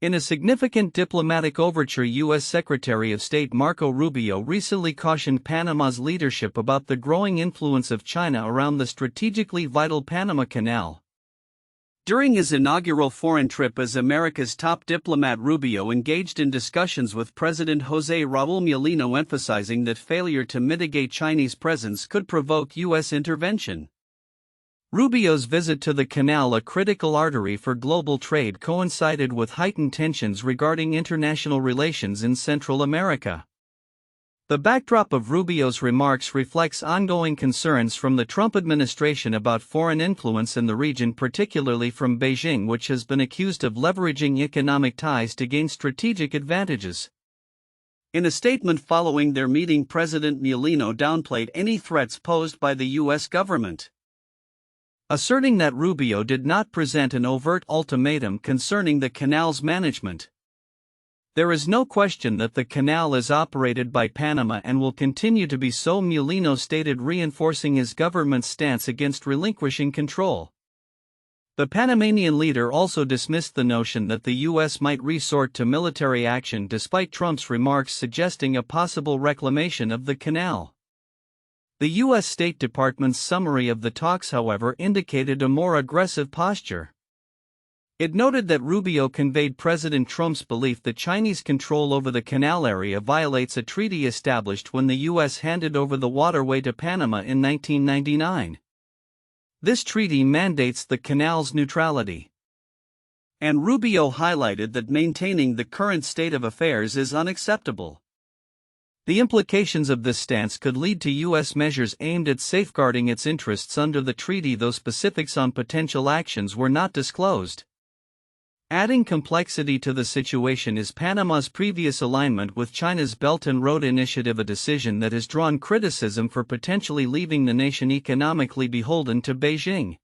In a significant diplomatic overture, U.S. Secretary of State Marco Rubio recently cautioned Panama's leadership about the growing influence of China around the strategically vital Panama Canal. During his inaugural foreign trip as America's top diplomat, Rubio engaged in discussions with President José Raúl Mulino, emphasizing that failure to mitigate Chinese presence could provoke U.S. intervention. Rubio's visit to the canal, a critical artery for global trade, coincided with heightened tensions regarding international relations in Central America. The backdrop of Rubio's remarks reflects ongoing concerns from the Trump administration about foreign influence in the region, particularly from Beijing, which has been accused of leveraging economic ties to gain strategic advantages. In a statement following their meeting, President Mulino downplayed any threats posed by the U.S. government, asserting that Rubio did not present an overt ultimatum concerning the canal's management. There is no question that the canal is operated by Panama and will continue to be so, Mulino stated, reinforcing his government's stance against relinquishing control. The Panamanian leader also dismissed the notion that the U.S. might resort to military action, despite Trump's remarks suggesting a possible reclamation of the canal. The U.S. State Department's summary of the talks, however, indicated a more aggressive posture. It noted that Rubio conveyed President Trump's belief that Chinese control over the canal area violates a treaty established when the U.S. handed over the waterway to Panama in 1999. This treaty mandates the canal's neutrality. And Rubio highlighted that maintaining the current state of affairs is unacceptable. The implications of this stance could lead to U.S. measures aimed at safeguarding its interests under the treaty, though specifics on potential actions were not disclosed. Adding complexity to the situation is Panama's previous alignment with China's Belt and Road Initiative, a decision that has drawn criticism for potentially leaving the nation economically beholden to Beijing.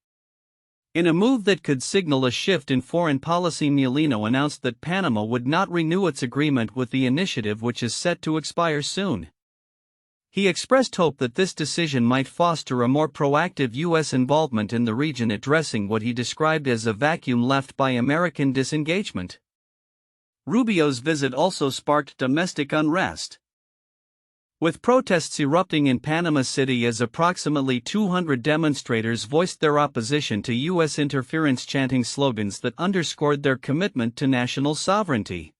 In a move that could signal a shift in foreign policy, Mulino announced that Panama would not renew its agreement with the initiative, which is set to expire soon. He expressed hope that this decision might foster a more proactive U.S. involvement in the region, addressing what he described as a vacuum left by American disengagement. Rubio's visit also sparked domestic unrest, with protests erupting in Panama City as approximately 200 demonstrators voiced their opposition to U.S. interference, chanting slogans that underscored their commitment to national sovereignty.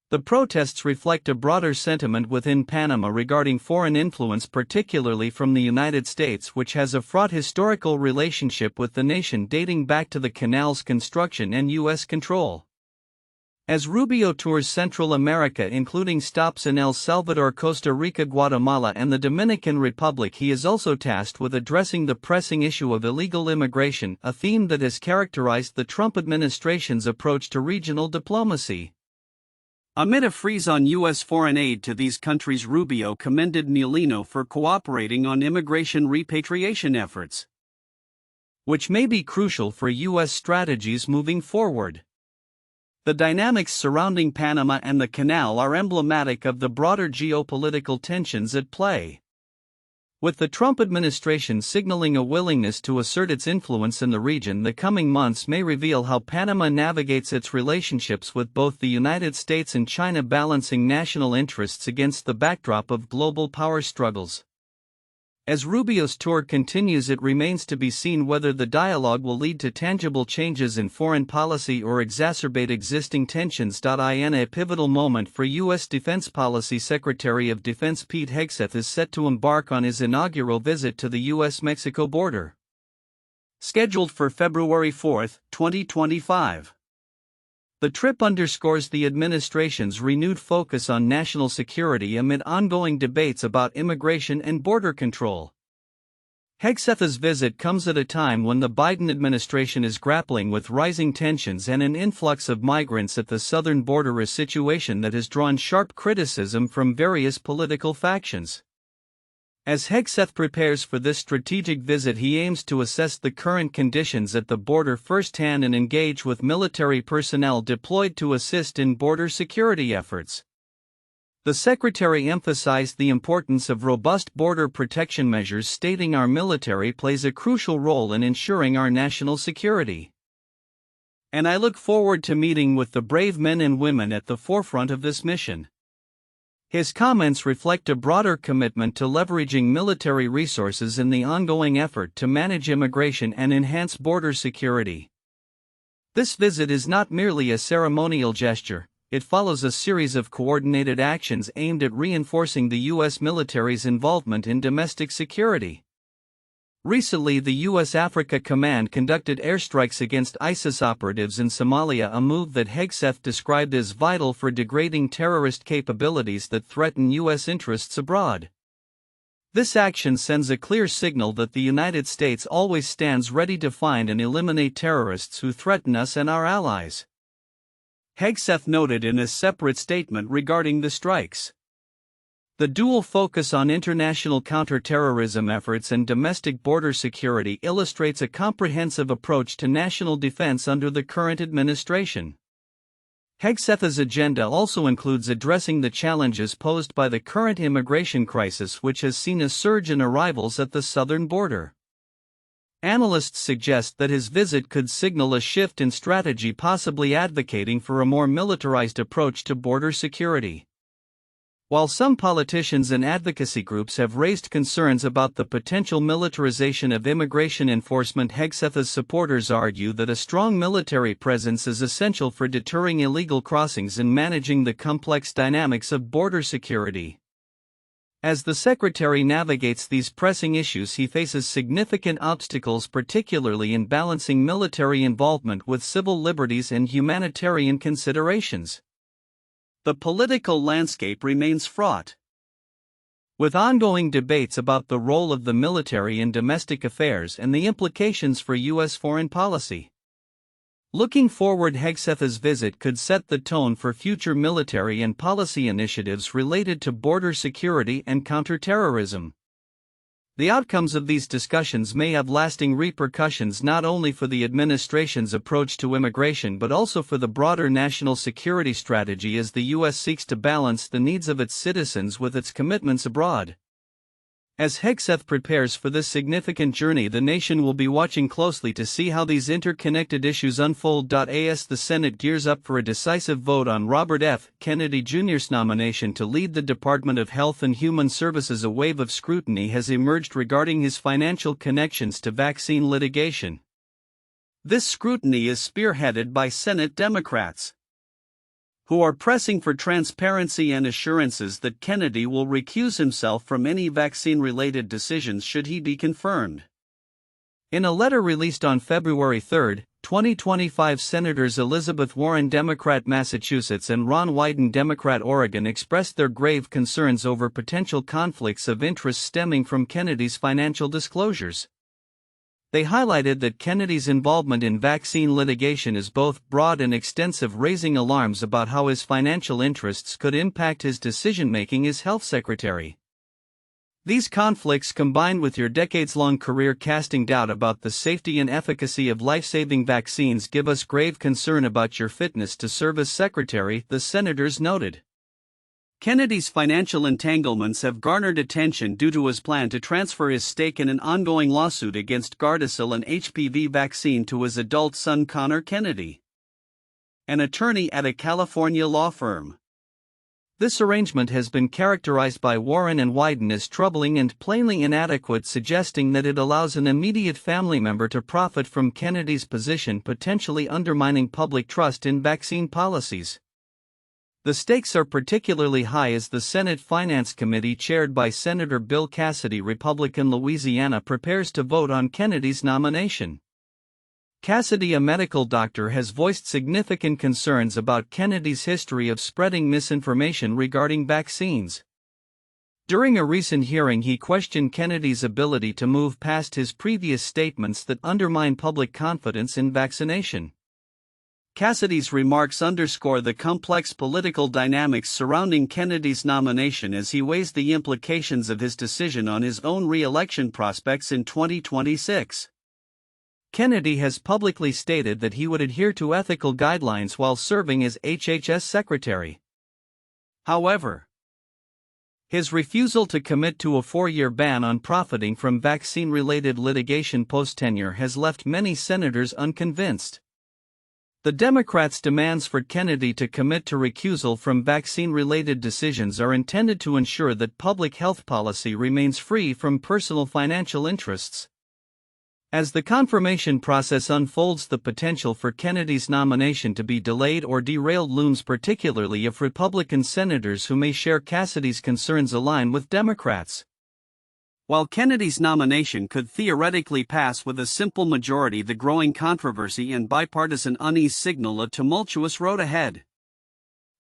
The protests reflect a broader sentiment within Panama regarding foreign influence, particularly from the United States, which has a fraught historical relationship with the nation dating back to the canal's construction and U.S. control. As Rubio tours Central America, including stops in El Salvador, Costa Rica, Guatemala, and the Dominican Republic, he is also tasked with addressing the pressing issue of illegal immigration, a theme that has characterized the Trump administration's approach to regional diplomacy. Amid a freeze on U.S. foreign aid to these countries, Rubio commended Mulino for cooperating on immigration repatriation efforts, which may be crucial for U.S. strategies moving forward. The dynamics surrounding Panama and the canal are emblematic of the broader geopolitical tensions at play. With the Trump administration signaling a willingness to assert its influence in the region, the coming months may reveal how Panama navigates its relationships with both the United States and China, balancing national interests against the backdrop of global power struggles. As Rubio's tour continues, it remains to be seen whether the dialogue will lead to tangible changes in foreign policy or exacerbate existing tensions. In a pivotal moment for U.S. Defense Policy, Secretary of Defense Pete Hegseth is set to embark on his inaugural visit to the U.S. Mexico border, scheduled for February 4, 2025. The trip underscores the administration's renewed focus on national security amid ongoing debates about immigration and border control. Hegseth's visit comes at a time when the Biden administration is grappling with rising tensions and an influx of migrants at the southern border, a situation that has drawn sharp criticism from various political factions. As Hegseth prepares for this strategic visit, he aims to assess the current conditions at the border firsthand and engage with military personnel deployed to assist in border security efforts. The Secretary emphasized the importance of robust border protection measures, stating our military plays a crucial role in ensuring our national security. and I look forward to meeting with the brave men and women at the forefront of this mission. His comments reflect a broader commitment to leveraging military resources in the ongoing effort to manage immigration and enhance border security. This visit is not merely a ceremonial gesture, it follows a series of coordinated actions aimed at reinforcing the U.S. military's involvement in domestic security. Recently, the U.S. Africa Command conducted airstrikes against ISIS operatives in Somalia, a move that Hegseth described as vital for degrading terrorist capabilities that threaten U.S. interests abroad. This action sends a clear signal that the United States always stands ready to find and eliminate terrorists who threaten us and our allies. Hegseth noted in a separate statement regarding the strikes. The dual focus on international counterterrorism efforts and domestic border security illustrates a comprehensive approach to national defense under the current administration. Hegseth's agenda also includes addressing the challenges posed by the current immigration crisis, which has seen a surge in arrivals at the southern border. Analysts suggest that his visit could signal a shift in strategy, possibly advocating for a more militarized approach to border security. While some politicians and advocacy groups have raised concerns about the potential militarization of immigration enforcement, Hegseth's supporters argue that a strong military presence is essential for deterring illegal crossings and managing the complex dynamics of border security. As the Secretary navigates these pressing issues, he faces significant obstacles, particularly in balancing military involvement with civil liberties and humanitarian considerations. The political landscape remains fraught, with ongoing debates about the role of the military in domestic affairs and the implications for U.S. foreign policy. Looking forward, Hegseth's visit could set the tone for future military and policy initiatives related to border security and counterterrorism. The outcomes of these discussions may have lasting repercussions not only for the administration's approach to immigration but also for the broader national security strategy as the U.S. seeks to balance the needs of its citizens with its commitments abroad. As Hegseth prepares for this significant journey, the nation will be watching closely to see how these interconnected issues unfold. As the Senate gears up for a decisive vote on Robert F. Kennedy Jr.'s nomination to lead the Department of Health and Human Services, a wave of scrutiny has emerged regarding his financial connections to vaccine litigation. This scrutiny is spearheaded by Senate Democrats, who are pressing for transparency and assurances that Kennedy will recuse himself from any vaccine-related decisions should he be confirmed. In a letter released on February 3, 2025, Senators Elizabeth Warren, Democrat Massachusetts, and Ron Wyden, Democrat Oregon, expressed their grave concerns over potential conflicts of interest stemming from Kennedy's financial disclosures. They highlighted that Kennedy's involvement in vaccine litigation is both broad and extensive, raising alarms about how his financial interests could impact his decision-making as health secretary. These conflicts, combined with your decades-long career casting doubt about the safety and efficacy of life-saving vaccines, give us grave concern about your fitness to serve as secretary, the senators noted. Kennedy's financial entanglements have garnered attention due to his plan to transfer his stake in an ongoing lawsuit against Gardasil, an HPV vaccine, to his adult son Connor Kennedy, an attorney at a California law firm. This arrangement has been characterized by Warren and Wyden as troubling and plainly inadequate, suggesting that it allows an immediate family member to profit from Kennedy's position, potentially undermining public trust in vaccine policies. The stakes are particularly high as the Senate Finance Committee, chaired by Senator Bill Cassidy, Republican, Louisiana, prepares to vote on Kennedy's nomination. Cassidy, a medical doctor, has voiced significant concerns about Kennedy's history of spreading misinformation regarding vaccines. During a recent hearing, he questioned Kennedy's ability to move past his previous statements that undermine public confidence in vaccination. Cassidy's remarks underscore the complex political dynamics surrounding Kennedy's nomination as he weighs the implications of his decision on his own re-election prospects in 2026. Kennedy has publicly stated that he would adhere to ethical guidelines while serving as HHS secretary. However, his refusal to commit to a 4-year ban on profiting from vaccine-related litigation post-tenure has left many senators unconvinced. The Democrats' demands for Kennedy to commit to recusal from vaccine-related decisions are intended to ensure that public health policy remains free from personal financial interests. As the confirmation process unfolds, the potential for Kennedy's nomination to be delayed or derailed looms, particularly if Republican senators who may share Cassidy's concerns align with Democrats. While Kennedy's nomination could theoretically pass with a simple majority, the growing controversy and bipartisan unease signal a tumultuous road ahead.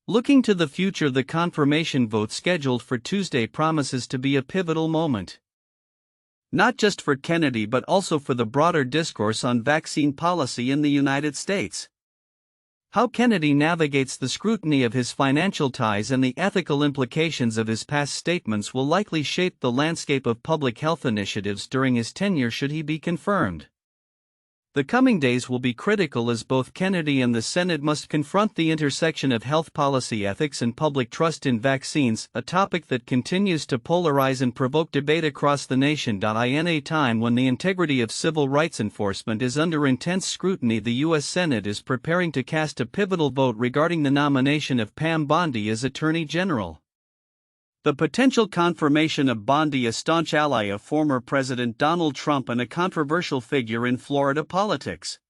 Looking to the future, the confirmation vote scheduled for Tuesday promises to be a pivotal moment. Not just for Kennedy but also for the broader discourse on vaccine policy in the United States. How Kennedy navigates the scrutiny of his financial ties and the ethical implications of his past statements will likely shape the landscape of public health initiatives during his tenure should he be confirmed. The coming days will be critical as both Kennedy and the Senate must confront the intersection of health policy ethics and public trust in vaccines, a topic that continues to polarize and provoke debate across the nation. In a time when the integrity of civil rights enforcement is under intense scrutiny, the U.S. Senate is preparing to cast a pivotal vote regarding the nomination of Pam Bondi as Attorney General. The potential confirmation of Bondi, a staunch ally of former President Donald Trump and a controversial figure in Florida politics,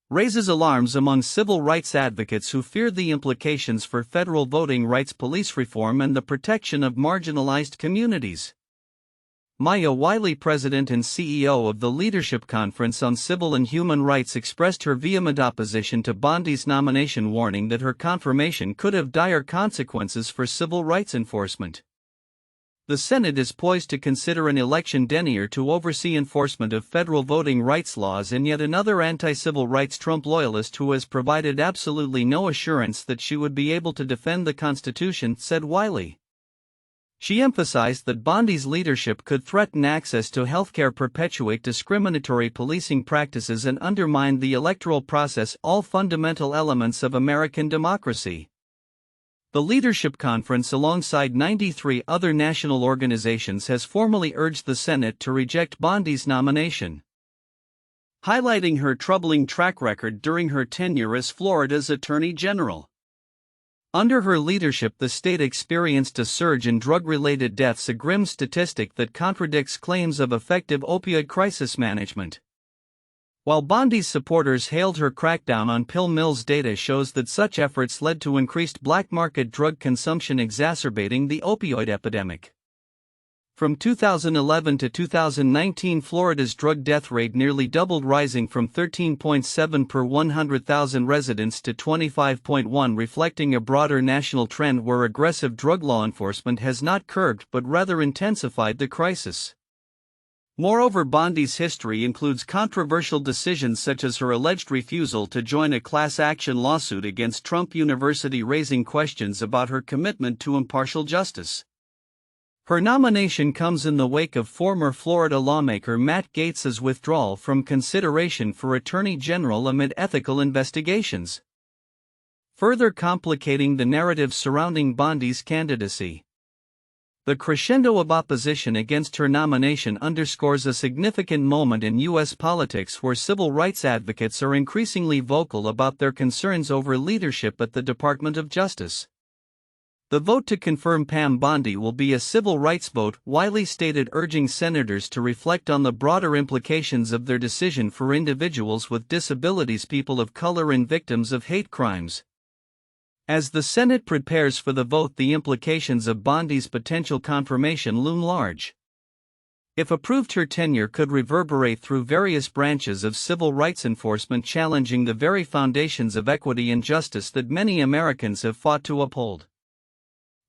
raises alarms among civil rights advocates who fear the implications for federal voting rights, police reform, and the protection of marginalized communities. Maya Wiley, president and CEO of the Leadership Conference on Civil and Human Rights, expressed her vehement opposition to Bondi's nomination, warning that her confirmation could have dire consequences for civil rights enforcement. The Senate is poised to consider an election denier to oversee enforcement of federal voting rights laws, and yet another anti-civil rights Trump loyalist who has provided absolutely no assurance that she would be able to defend the Constitution, said Wiley. She emphasized that Bondi's leadership could threaten access to healthcare, perpetuate discriminatory policing practices, and undermine the electoral process, all fundamental elements of American democracy. The Leadership Conference, alongside 93 other national organizations, has formally urged the Senate to reject Bondi's nomination, highlighting her troubling track record during her tenure as Florida's Attorney General. Under her leadership, the state experienced a surge in drug-related deaths, a grim statistic that contradicts claims of effective opioid crisis management. While Bondi's supporters hailed her crackdown on pill mills, data shows that such efforts led to increased black market drug consumption, exacerbating the opioid epidemic. From 2011 to 2019, Florida's drug death rate nearly doubled, rising from 13.7 per 100,000 residents to 25.1, reflecting a broader national trend where aggressive drug law enforcement has not curbed but rather intensified the crisis. Moreover, Bondi's history includes controversial decisions such as her alleged refusal to join a class action lawsuit against Trump University, raising questions about her commitment to impartial justice. Her nomination comes in the wake of former Florida lawmaker Matt Gaetz's withdrawal from consideration for Attorney General amid ethical investigations, further complicating the narrative surrounding Bondi's candidacy. The crescendo of opposition against her nomination underscores a significant moment in U.S. politics where civil rights advocates are increasingly vocal about their concerns over leadership at the Department of Justice. The vote to confirm Pam Bondi will be a civil rights vote, Wiley stated, urging senators to reflect on the broader implications of their decision for individuals with disabilities, people of color, and victims of hate crimes. As the Senate prepares for the vote, the implications of Bondi's potential confirmation loom large. If approved, her tenure could reverberate through various branches of civil rights enforcement, challenging the very foundations of equity and justice that many Americans have fought to uphold.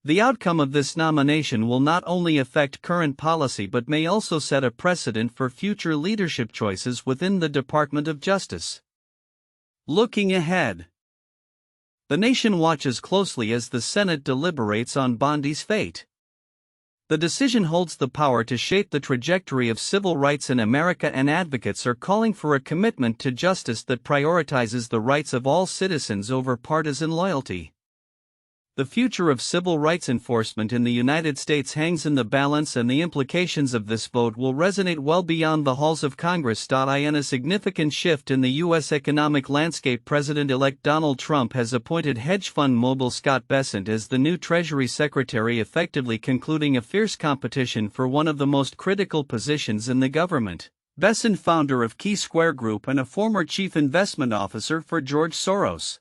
The outcome of this nomination will not only affect current policy but may also set a precedent for future leadership choices within the Department of Justice. Looking ahead, the nation watches closely as the Senate deliberates on Bondi's fate. The decision holds the power to shape the trajectory of civil rights in America, and advocates are calling for a commitment to justice that prioritizes the rights of all citizens over partisan loyalty. The future of civil rights enforcement in the United States hangs in the balance, and the implications of this vote will resonate well beyond the halls of Congress. In a significant shift in the U.S. economic landscape, President-elect Donald Trump has appointed hedge fund mogul Scott Bessent as the new Treasury Secretary, effectively concluding a fierce competition for one of the most critical positions in the government. Bessent, founder of Key Square Group and a former chief investment officer for George Soros,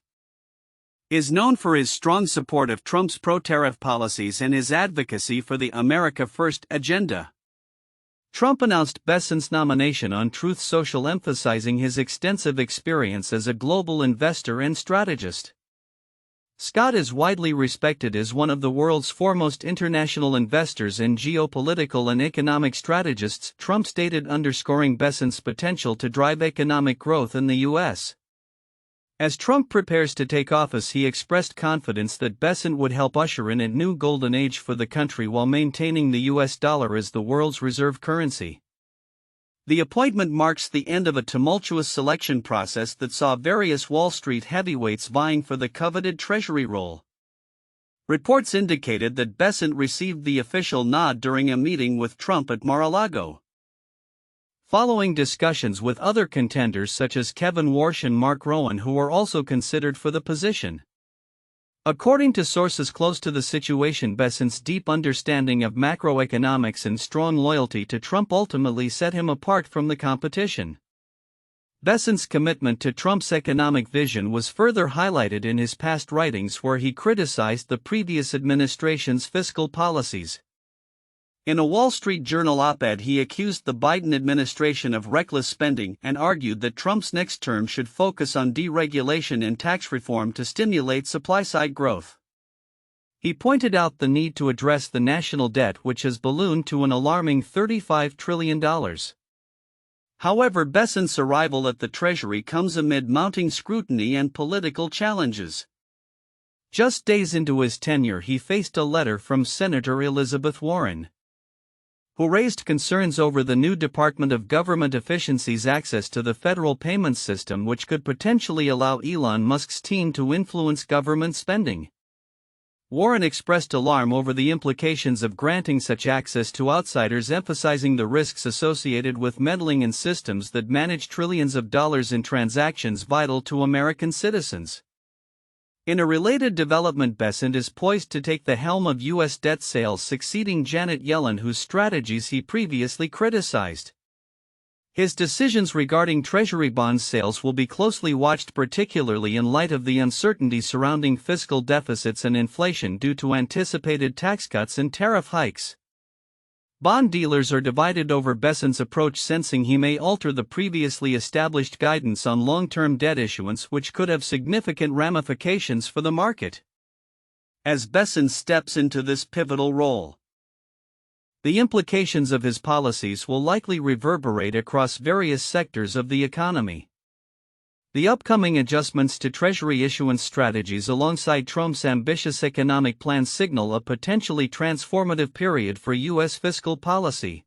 is known for his strong support of Trump's pro-tariff policies and his advocacy for the America First agenda. Trump announced Bessent's nomination on Truth Social, emphasizing his extensive experience as a global investor and strategist. Scott is widely respected as one of the world's foremost international investors and geopolitical and economic strategists, Trump stated, underscoring Bessent's potential to drive economic growth in the U.S. As Trump prepares to take office, he expressed confidence that Bessent would help usher in a new golden age for the country while maintaining the U.S. dollar as the world's reserve currency. The appointment marks the end of a tumultuous selection process that saw various Wall Street heavyweights vying for the coveted Treasury role. Reports indicated that Bessent received the official nod during a meeting with Trump at Mar-a-Lago, following discussions with other contenders such as Kevin Warsh and Mark Rowan, who were also considered for the position. According to sources close to the situation, Bessent's deep understanding of macroeconomics and strong loyalty to Trump ultimately set him apart from the competition. Bessent's commitment to Trump's economic vision was further highlighted in his past writings, where he criticized the previous administration's fiscal policies. In a Wall Street Journal op-ed, he accused the Biden administration of reckless spending and argued that Trump's next term should focus on deregulation and tax reform to stimulate supply-side growth. He pointed out the need to address the national debt, which has ballooned to an alarming $35 trillion. However, Bessent's arrival at the Treasury comes amid mounting scrutiny and political challenges. Just days into his tenure, he faced a letter from Senator Elizabeth Warren, who raised concerns over the new Department of Government Efficiency's access to the federal payments system, which could potentially allow Elon Musk's team to influence government spending. Warren expressed alarm over the implications of granting such access to outsiders, emphasizing the risks associated with meddling in systems that manage trillions of dollars in transactions vital to American citizens. In a related development, Bessent is poised to take the helm of U.S. debt sales, succeeding Janet Yellen, whose strategies he previously criticized. His decisions regarding Treasury bond sales will be closely watched, particularly in light of the uncertainty surrounding fiscal deficits and inflation due to anticipated tax cuts and tariff hikes. Bond dealers are divided over Bessent's approach, sensing he may alter the previously established guidance on long-term debt issuance, which could have significant ramifications for the market. As Bessent steps into this pivotal role, the implications of his policies will likely reverberate across various sectors of the economy. The upcoming adjustments to Treasury issuance strategies alongside Trump's ambitious economic plans signal a potentially transformative period for U.S. fiscal policy.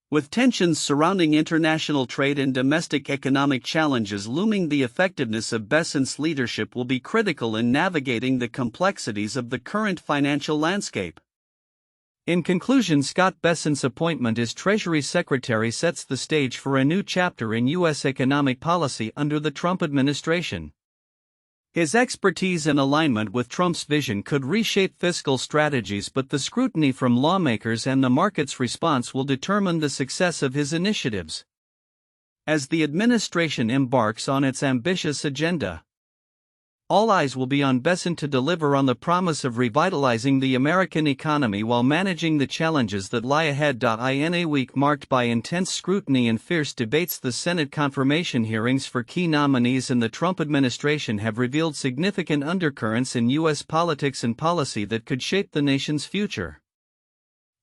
With tensions surrounding international trade and domestic economic challenges looming, the effectiveness of Bessent's leadership will be critical in navigating the complexities of the current financial landscape. In conclusion, Scott Bessent's appointment as Treasury Secretary sets the stage for a new chapter in U.S. economic policy under the Trump administration. His expertise and alignment with Trump's vision could reshape fiscal strategies, but the scrutiny from lawmakers and the market's response will determine the success of his initiatives. As the administration embarks on its ambitious agenda, all eyes will be on Bessent to deliver on the promise of revitalizing the American economy while managing the challenges that lie ahead. In a week marked by intense scrutiny and fierce debates, the Senate confirmation hearings for key nominees in the Trump administration have revealed significant undercurrents in U.S. politics and policy that could shape the nation's future.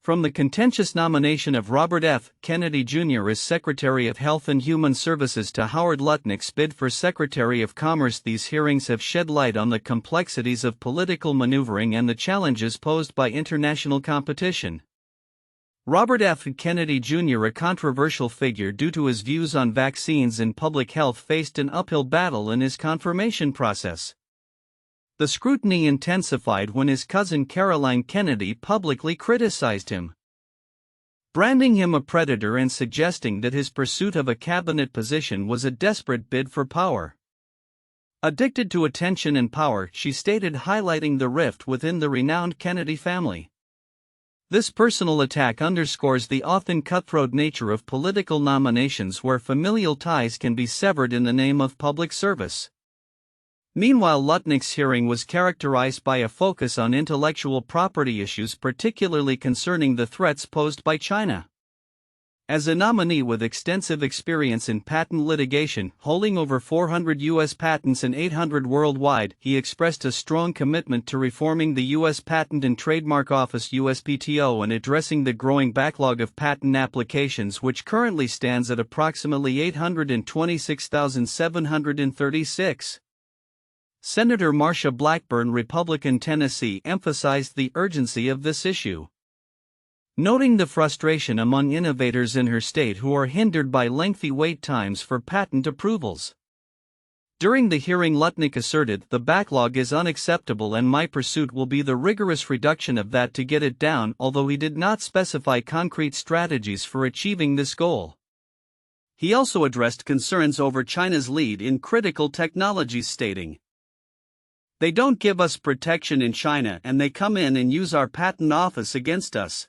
From the contentious nomination of Robert F. Kennedy Jr. as Secretary of Health and Human Services to Howard Lutnick's bid for Secretary of Commerce, these hearings have shed light on the complexities of political maneuvering and the challenges posed by international competition. Robert F. Kennedy Jr., a controversial figure due to his views on vaccines and public health, faced an uphill battle in his confirmation process. The scrutiny intensified when his cousin Caroline Kennedy publicly criticized him, branding him a predator and suggesting that his pursuit of a cabinet position was a desperate bid for power. Addicted to attention and power, she stated, highlighting the rift within the renowned Kennedy family. This personal attack underscores the often cutthroat nature of political nominations where familial ties can be severed in the name of public service. Meanwhile, Lutnick's hearing was characterized by a focus on intellectual property issues, particularly concerning the threats posed by China. As a nominee with extensive experience in patent litigation, holding over 400 U.S. patents and 800 worldwide, he expressed a strong commitment to reforming the U.S. Patent and Trademark Office (USPTO) and addressing the growing backlog of patent applications, which currently stands at approximately 826,736. Senator Marsha Blackburn, Republican, Tennessee, emphasized the urgency of this issue, noting the frustration among innovators in her state who are hindered by lengthy wait times for patent approvals. During the hearing, Lutnick asserted, "The backlog is unacceptable and my pursuit will be the rigorous reduction of that to get it down," although he did not specify concrete strategies for achieving this goal. He also addressed concerns over China's lead in critical technologies, stating, "They don't give us protection in China and they come in and use our patent office against us."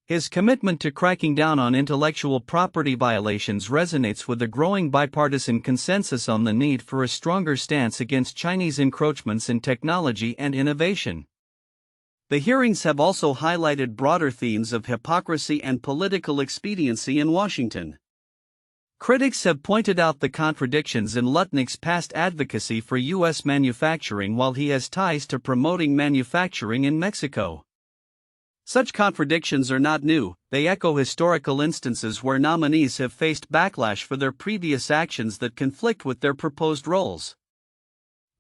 His commitment to cracking down on intellectual property violations resonates with the growing bipartisan consensus on the need for a stronger stance against Chinese encroachments in technology and innovation. The hearings have also highlighted broader themes of hypocrisy and political expediency in Washington. Critics have pointed out the contradictions in Lutnick's past advocacy for U.S. manufacturing while he has ties to promoting manufacturing in Mexico. Such contradictions are not new, they echo historical instances where nominees have faced backlash for their previous actions that conflict with their proposed roles.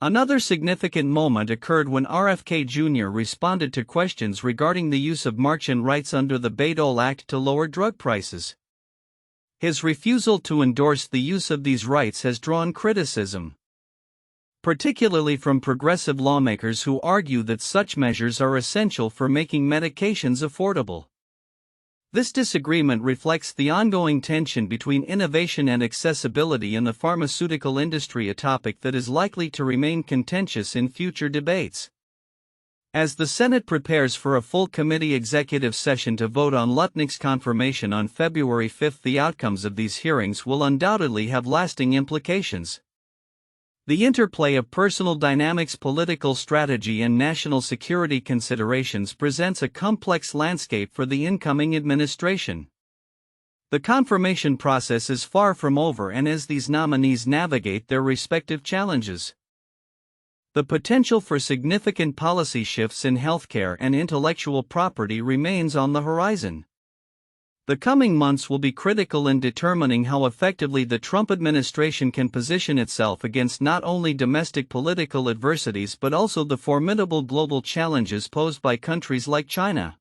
Another significant moment occurred when RFK Jr. responded to questions regarding the use of Marchand rights under the Bayh-Dole Act to lower drug prices. His refusal to endorse the use of these rights has drawn criticism, particularly from progressive lawmakers who argue that such measures are essential for making medications affordable. This disagreement reflects the ongoing tension between innovation and accessibility in the pharmaceutical industry, a topic that is likely to remain contentious in future debates. As the Senate prepares for a full committee executive session to vote on Lutnick's confirmation on February 5, the outcomes of these hearings will undoubtedly have lasting implications. The interplay of personal dynamics, political strategy, and national security considerations presents a complex landscape for the incoming administration. The confirmation process is far from over, and as these nominees navigate their respective challenges, the potential for significant policy shifts in healthcare and intellectual property remains on the horizon. The coming months will be critical in determining how effectively the Trump administration can position itself against not only domestic political adversities but also the formidable global challenges posed by countries like China.